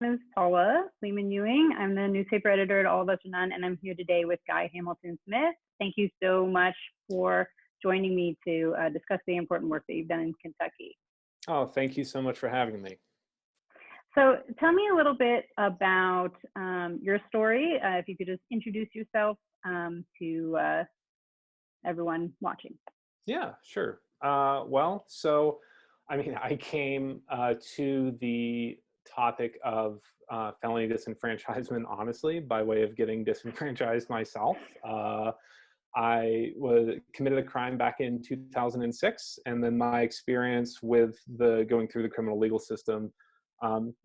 name is Paula Lehman Ewing. I'm the newspaper editor at All of Us or None, and I'm here today with Guy Hamilton Smith. Thank you so much for joining me to discuss the important work that you've done in Kentucky. Oh, thank you so much for having me. So tell me a little bit about your story. If you could just introduce yourself to everyone watching. Yeah, sure. I came to the topic of felony disenfranchisement, honestly, by way of getting disenfranchised myself. I committed a crime back in 2006, and then my experience with going through the criminal legal system,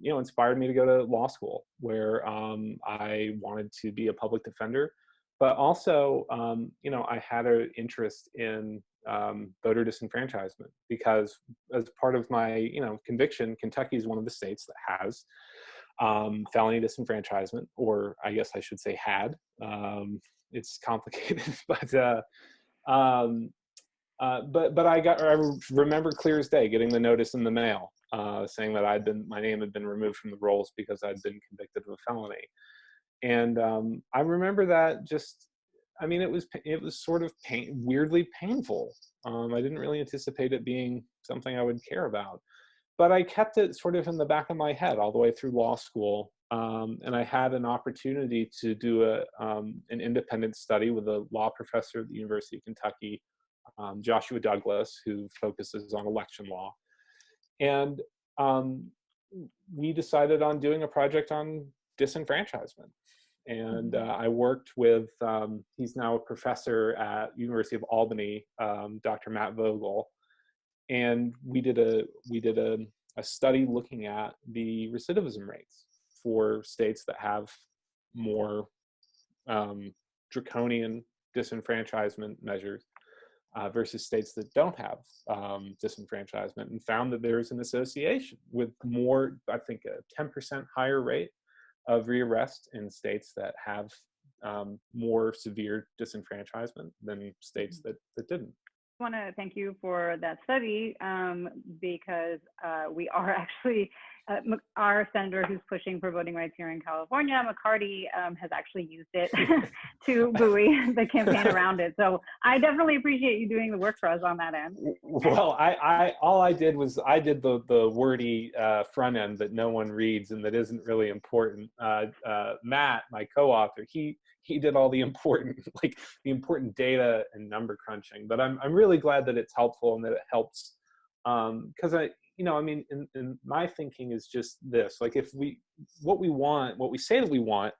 inspired me to go to law school, where I wanted to be a public defender. But also, I had an interest in voter disenfranchisement because, as part of my, conviction, Kentucky is one of the states that has felony disenfranchisement, or I guess I should say had. It's complicated, um, but I remember clear as day getting the notice in the mail saying that my name had been removed from the rolls because I'd been convicted of a felony. And I remember that it was sort of weirdly painful. I didn't really anticipate it being something I would care about, but I kept it sort of in the back of my head all the way through law school. And I had an opportunity to do an independent study with a law professor at the University of Kentucky, Joshua Douglas, who focuses on election law. And we decided on doing a project on disenfranchisement. And I worked with, he's now a professor at University of Albany, Dr. Matt Vogel. And we did a study looking at the recidivism rates for states that have more draconian disenfranchisement measures versus states that don't have disenfranchisement, and found that there's an association with more, I think, a 10% higher rate of rearrest in states that have more severe disenfranchisement than states that didn't. I want to thank you for that study because we are actually, our senator who's pushing for voting rights here in California, McCarty, has actually used it to buoy the campaign around it. So I definitely appreciate you doing the work for us on that end. Well, I did the wordy front end that no one reads and that isn't really important. Matt, my co-author, he did all the important data and number crunching. But I'm really glad that it's helpful and that it helps, because in my thinking is just this: like, what we say that we want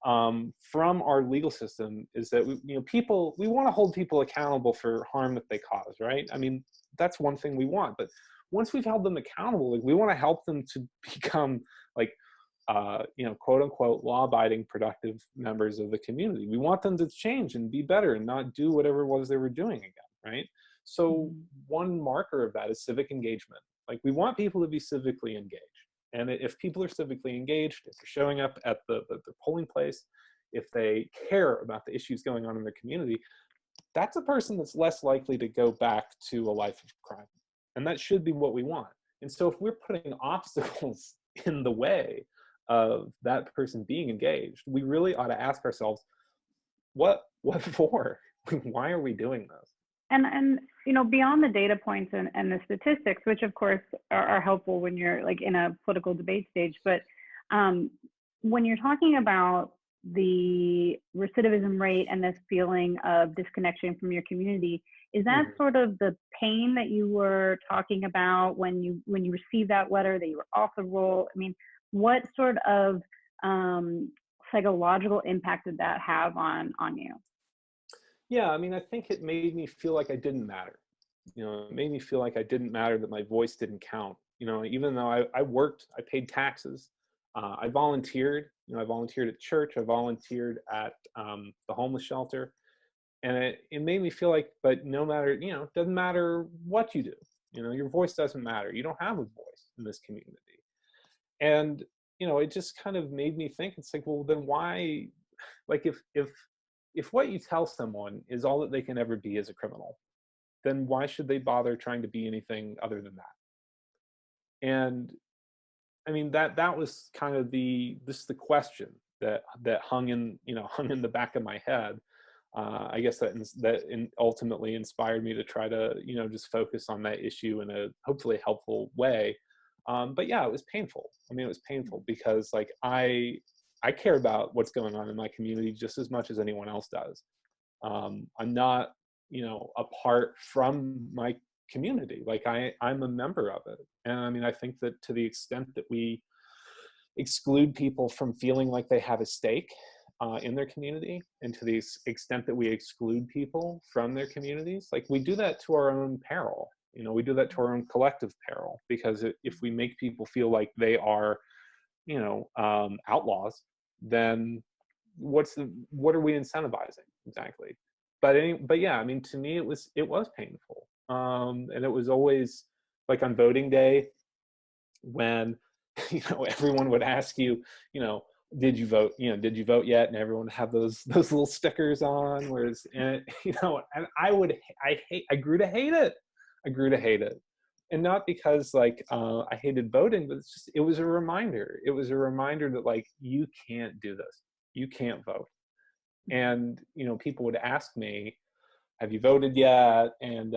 from our legal system is that we want to hold people accountable for harm that they cause, right? I mean, that's one thing we want. But once we've held them accountable, we want to help them to become quote unquote law-abiding, productive members of the community. We want them to change and be better and not do whatever it was they were doing again, right? So one marker of that is civic engagement. Like, we want people to be civically engaged. And if people are civically engaged, if they're showing up at the polling place, if they care about the issues going on in their community, that's a person that's less likely to go back to a life of crime. And that should be what we want. And so if we're putting obstacles in the way of that person being engaged, we really ought to ask ourselves, what for? Why are we doing this? And beyond the data points and the statistics, which of course are helpful when you're like in a political debate stage, but when you're talking about the recidivism rate and this feeling of disconnection from your community, is that sort of the pain that you were talking about when you received that letter that you were off the roll? I mean, what sort of psychological impact did that have on you? Yeah, I mean, I think it made me feel like I didn't matter. It made me feel like I didn't matter, that my voice didn't count. Even though I worked, I paid taxes, I volunteered. I volunteered at church, I volunteered at the homeless shelter, and it made me feel like, but no matter, it doesn't matter what you do. Your voice doesn't matter. You don't have a voice in this community. And it just kind of made me think, it's like, well, then why, like, if what you tell someone is all that they can ever be as a criminal, then why should they bother trying to be anything other than that? And I mean, that was kind of the question that hung in, hung in the back of my head. I guess ultimately inspired me to try to, just focus on that issue in a hopefully helpful way. But yeah, it was painful. I mean, it was painful because like I care about what's going on in my community just as much as anyone else does. I'm not, apart from my community. Like I'm a member of it. And I mean, I think that to the extent that we exclude people from feeling like they have a stake in their community, and to the extent that we exclude people from their communities, like we do that to our own peril. We do that to our own collective peril, because if we make people feel like they are, outlaws, then what are we incentivizing exactly? But yeah, I mean, to me, it was painful. And it was always like on voting day when, everyone would ask you, did you vote? Did you vote yet? And everyone would have those little stickers on, and I grew to hate it. I grew to hate it. And not because like I hated voting, but it was a reminder. It was a reminder that like, you can't do this. You can't vote. And, people would ask me, have you voted yet? And,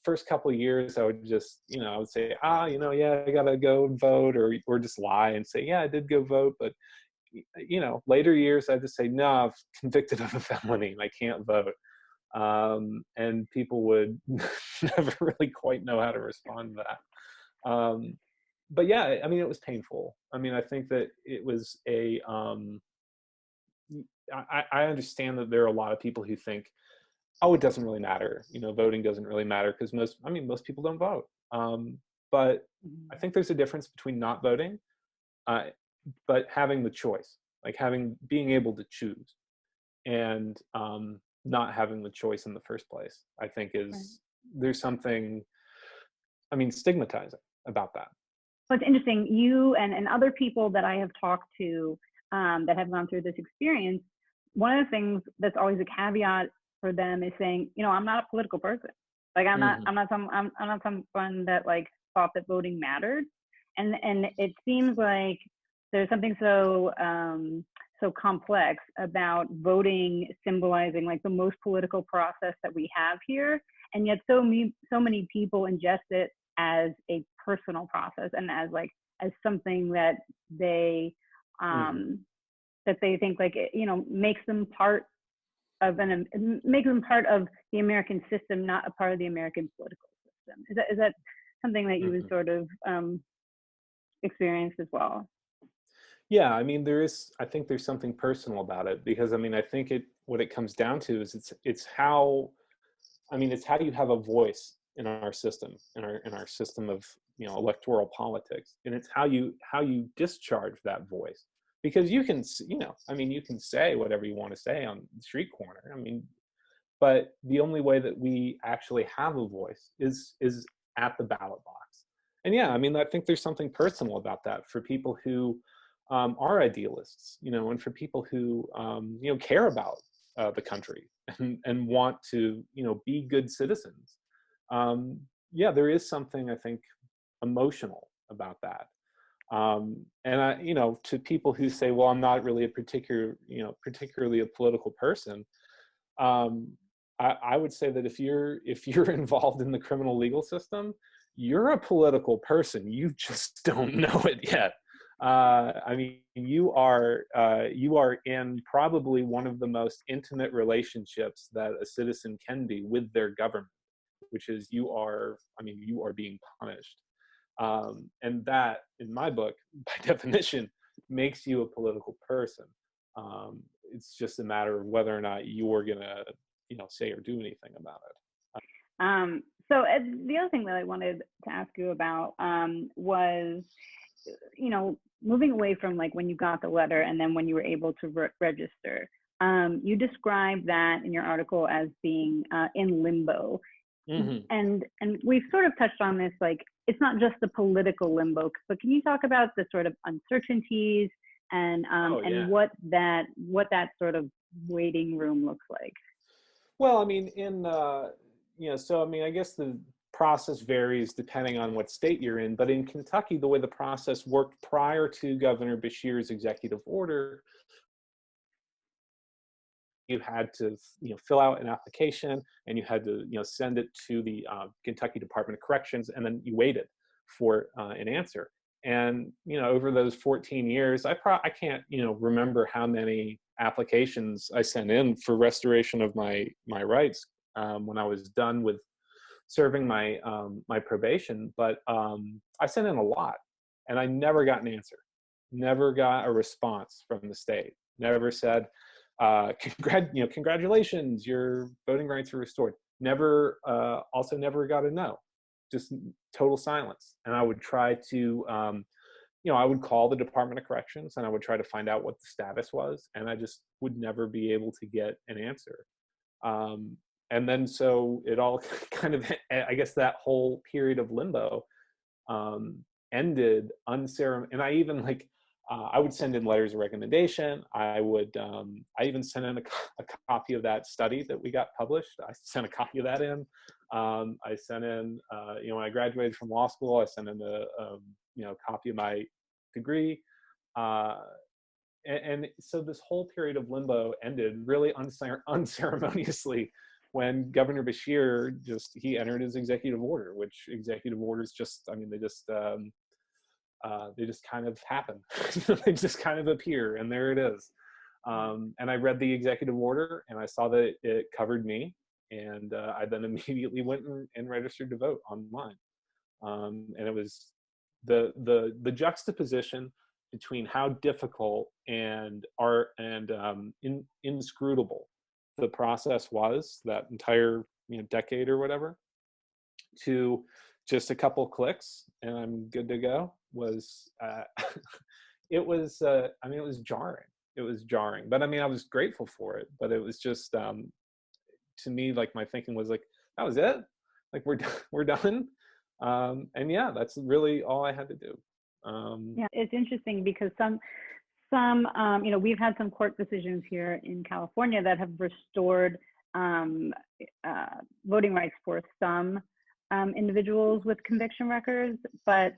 first couple of years, I would just, I would say, yeah, I gotta go and vote, or just lie and say, yeah, I did go vote. But, later years, I just say, no, I'm convicted of a felony and I can't vote. And people would never really quite know how to respond to that. But yeah, I mean, it was painful. I mean, I think that it was I understand that there are a lot of people who think, oh, it doesn't really matter. Voting doesn't really matter because most people don't vote. But I think there's a difference between not voting, uh, but having the choice, like being able to choose, and not having the choice in the first place. I think Right. there's something, I mean, stigmatizing about that. Well, it's interesting. You and other people that I have talked to that have gone through this experience, one of the things that's always a caveat for them is saying, I'm not a political person. Like Mm-hmm. I'm not someone that like thought that voting mattered. And it seems like there's something so complex about voting symbolizing like the most political process that we have here, and yet so many people ingest it as a personal process and as something that they Mm-hmm. um, that they think like makes them part of makes them part of the American system, not a part of the American political system. Is that something that you would Mm-hmm. sort of experience as well? Yeah, I mean, I think there's something personal about it, because I mean, I think what it comes down to is it's how, I mean, it's how you have a voice in our system, in our system of, electoral politics, and it's how you discharge that voice. Because you can, I mean, you can say whatever you want to say on the street corner. I mean, but the only way that we actually have a voice is at the ballot box. And yeah, I mean, I think there's something personal about that for people who are idealists, and for people who care about the country, and want to be good citizens. Um, yeah, there is something, I think, emotional about that. And to people who say, well, I'm not really particularly a political person, um, I would say that if you're involved in the criminal legal system, you're a political person. You just don't know it yet. I mean, you are in probably one of the most intimate relationships that a citizen can be with their government, which is you are being punished. And that, in my book, by definition, makes you a political person. It's just a matter of whether or not you're gonna, say or do anything about it. So the other thing that I wanted to ask you about was, moving away from like when you got the letter and then when you were able to register. You described that in your article as being in limbo, Mm-hmm. and we've sort of touched on this. Like, it's not just the political limbo, but can you talk about the sort of uncertainties Oh and yeah. what that sort of waiting room looks like? Well, I mean, so I mean, I guess process varies depending on what state you're in. But in Kentucky, the way the process worked prior to Governor Beshear's executive order, you had to, fill out an application, and you had to, send it to the Kentucky Department of Corrections, and then you waited for an answer. And over those 14 years, I can't remember how many applications I sent in for restoration of my rights when I was done with serving my my probation. But I sent in a lot, and I never got an answer, never got a response from the state. Never said, congratulations, your voting rights are restored. Never, also never got a no, just total silence. And I would try to, I would call the Department of Corrections, and I would try to find out what the status was, and I just would never be able to get an answer. And then so it all kind of, I guess that whole period of limbo ended unceremoniously. And I even I would send in letters of recommendation. I even sent in a copy of that study that we got published. I sent a copy of that in. I sent in, when I graduated from law school, I sent in a copy of my degree. And so this whole period of limbo ended really unceremoniously when Governor Beshear he entered his executive order, which executive orders they just kind of happen. They just kind of appear, and there it is. And I read the executive order, and I saw that it covered me, and I then immediately went and registered to vote online. And it was the juxtaposition between how difficult and inscrutable the process was, that entire decade or whatever, to just a couple clicks and I'm good to go, was it was it was jarring. It was jarring, but I was grateful for it. But it was just to me, my thinking was that was it, we're done. And yeah, that's really all I had to do. Yeah, it's interesting because some we've had some court decisions here in California that have restored voting rights for some individuals with conviction records, but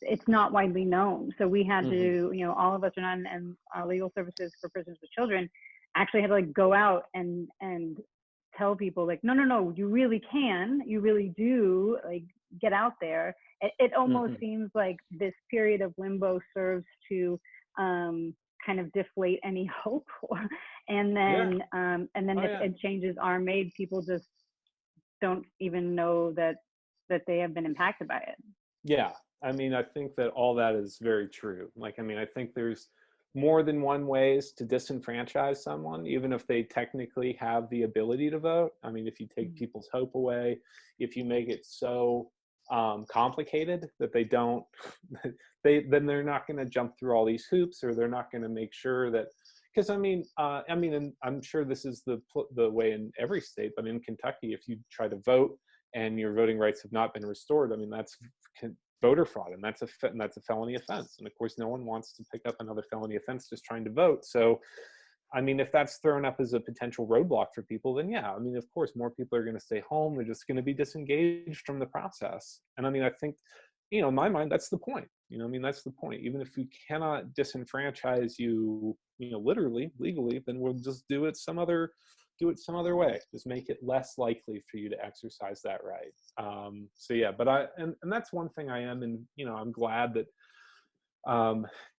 it's not widely known. So we had to, all of us are not in legal services for prisoners with children, actually had to go out and tell people no, you really can, you really do, get out there. It almost seems like this period of limbo serves to kind of deflate any hope, and then if changes are made, people just don't even know that they have been impacted by it. Yeah, I think that all that is very true. I think there's more than one ways to disenfranchise someone, even if they technically have the ability to vote. If you take people's hope away, if you make it so complicated that they don't, then they're not going to jump through all these hoops, or they're not going to make sure that, because and I'm sure this is the way in every state, but in Kentucky, if you try to vote and your voting rights have not been restored, that's voter fraud, and that's a felony offense. And of course, no one wants to pick up another felony offense just trying to vote. So, if that's thrown up as a potential roadblock for people, then yeah, of course, more people are going to stay home. They're just going to be disengaged from the process. And I think, in my mind, that's the point. That's the point. Even if we cannot disenfranchise you, literally, legally, then we'll just do it some other way. Just make it less likely for you to exercise that right. So yeah, but and that's one thing I am, and I'm glad that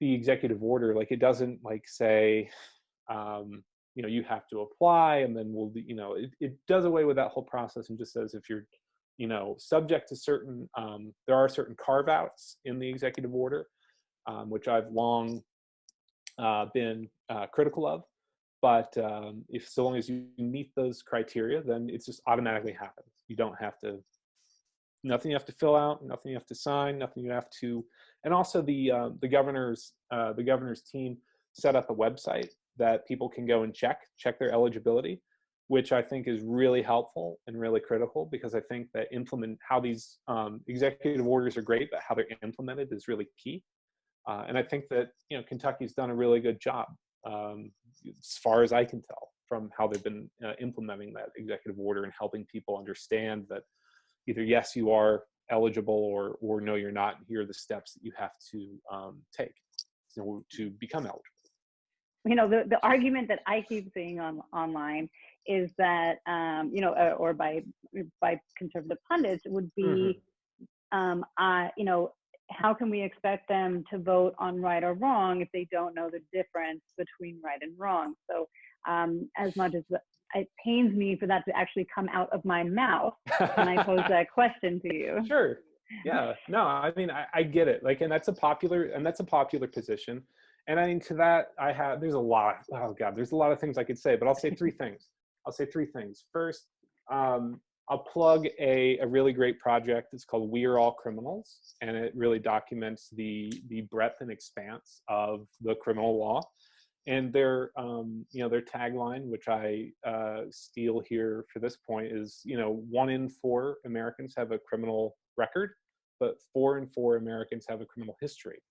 the executive order, it doesn't say, you have to apply, and then it does away with that whole process and just says if you're subject to certain, there are certain carve-outs in the executive order, which I've long been critical of. But if so long as you meet those criteria, then it just automatically happens. You don't have to, nothing you have to fill out, nothing you have to sign, nothing you have to. And also the governor's team set up a website that people can go and check their eligibility, which I think is really helpful and really critical, because I think that how these executive orders are great, but how they're implemented is really key. And I think that Kentucky's done a really good job, as far as I can tell, from how they've been implementing that executive order and helping people understand that either yes, you are eligible, or no, you're not. Here are the steps that you have to take to become eligible. The argument that I keep seeing online is that, or by conservative pundits would be, how can we expect them to vote on right or wrong if they don't know the difference between right and wrong? So as much as it pains me for that to actually come out of my mouth when I pose that question to you. Sure. Yeah. No, I mean, I get it. Like, and that's a popular position. And I mean, to that, there's a lot of things I could say, but I'll say three things. First, I'll plug a really great project. It's called We Are All Criminals, and it really documents the breadth and expanse of the criminal law. And their tagline, which I steal here for this point, is 1 in 4 Americans have a criminal record, but 4 in 4 Americans have a criminal history.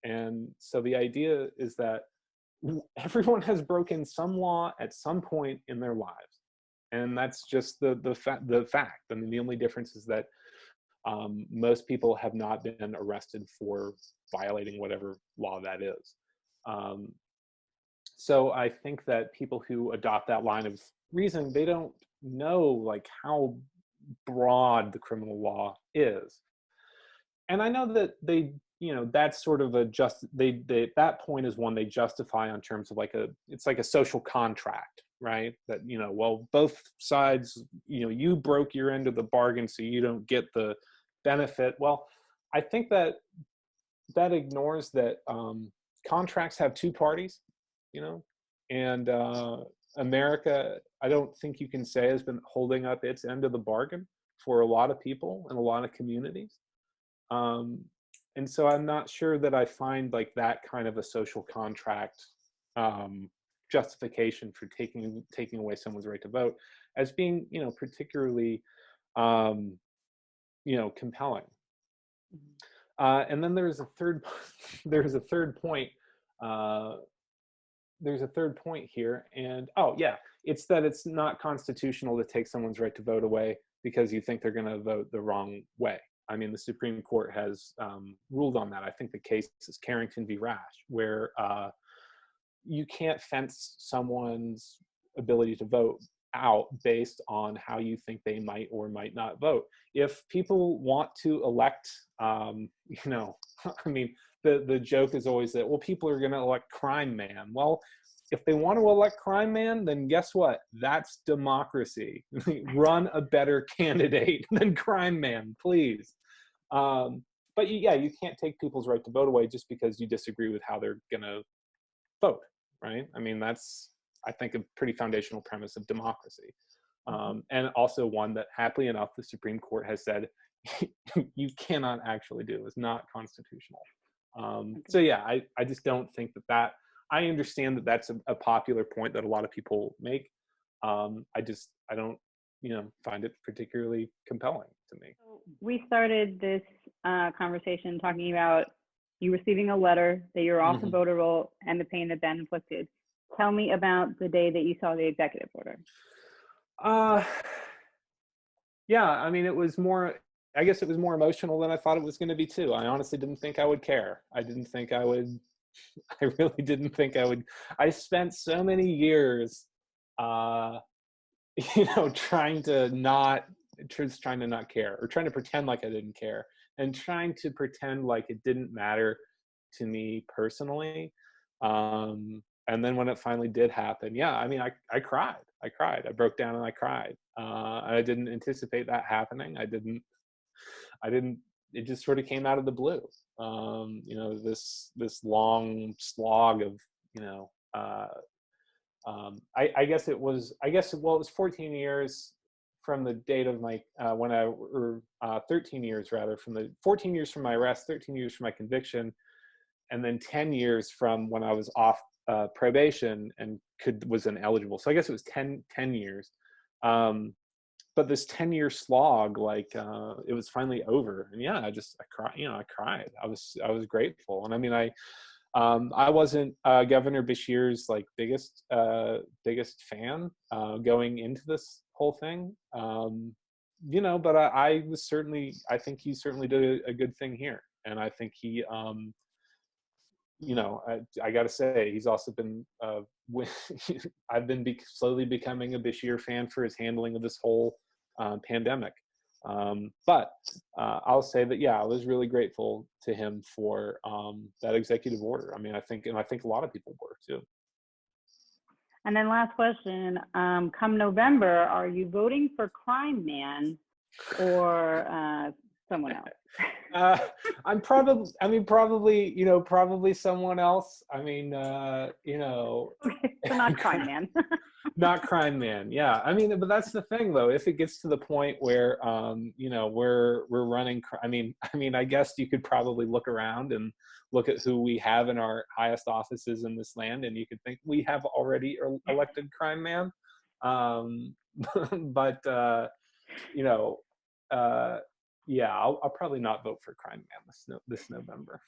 And so the idea is that everyone has broken some law at some point in their lives, and that's just the fact. I mean, the only difference is that most people have not been arrested for violating whatever law that is. So I think that people who adopt that line of reasoning, they don't know like how broad the criminal law is. And I know that that's sort of that point is one they justify on terms of it's like a social contract, right? That, well, both sides, you broke your end of the bargain, so you don't get the benefit. Well, I think that ignores that contracts have two parties, and America, I don't think you can say, has been holding up its end of the bargain for a lot of people in a lot of communities. And so I'm not sure that I find like that kind of a social contract justification for taking away someone's right to vote as being, compelling. And then there's a third point. There's a third point here, and it's that it's not constitutional to take someone's right to vote away because you think they're going to vote the wrong way. I mean, the Supreme Court has ruled on that. I think the case is Carrington v. Rash, where you can't fence someone's ability to vote out based on how you think they might or might not vote. If people want to elect, I mean, the joke is always that, well, people are going to elect Crime Man. Well, if they want to elect Crime Man, then guess what? That's democracy. Run a better candidate than Crime Man, please. But you can't take people's right to vote away just because you disagree with how they're going to vote, right? I mean, that's, I think, a pretty foundational premise of democracy. And also one that, happily enough, the Supreme Court has said you cannot actually do. It's not constitutional. So I just don't think that I understand that that's a popular point that a lot of people make. I don't find it particularly compelling to me. We started this conversation talking about you receiving a letter that you're off the voter roll and the pain that that inflicted. Tell me about the day that you saw the executive order. I mean, I guess it was more emotional than I thought it was going to be too. I honestly didn't think I would care. I really didn't think I would. I spent so many years, trying to not care, or trying to pretend like I didn't care, and trying to pretend like it didn't matter to me personally. And then when it finally did happen, I mean, I cried. I broke down and I cried. I didn't anticipate that happening. I didn't, it just sort of came out of the blue. This long slog of, I guess it was 14 years from the date of my, 13 years rather, from the 14 years from my arrest, 13 years from my conviction, and then 10 years from when I was off probation and was ineligible. So I guess it was 10 years. But this 10-year slog, it was finally over. And I cried. I was grateful. And I mean, I wasn't Governor Beshear's biggest fan going into this whole thing. but I was certainly, I think he certainly did a good thing here. And I think he, I got to say, he's also been, I've been slowly becoming a Beshear fan for his handling of this whole pandemic. But I'll say that, yeah, I was really grateful to him for that executive order. I mean, I think a lot of people were too. And then last question, come November, are you voting for Crime Man or someone else? Probably someone else. I mean, Okay, so not Crime Man. not Crime Man. Yeah. I mean, but that's the thing though. If it gets to the point where, we're running, I guess you could probably look around and look at who we have in our highest offices in this land, and you could think we have already elected Crime Man. But, you know, yeah, I'll probably not vote for Crime Man this November.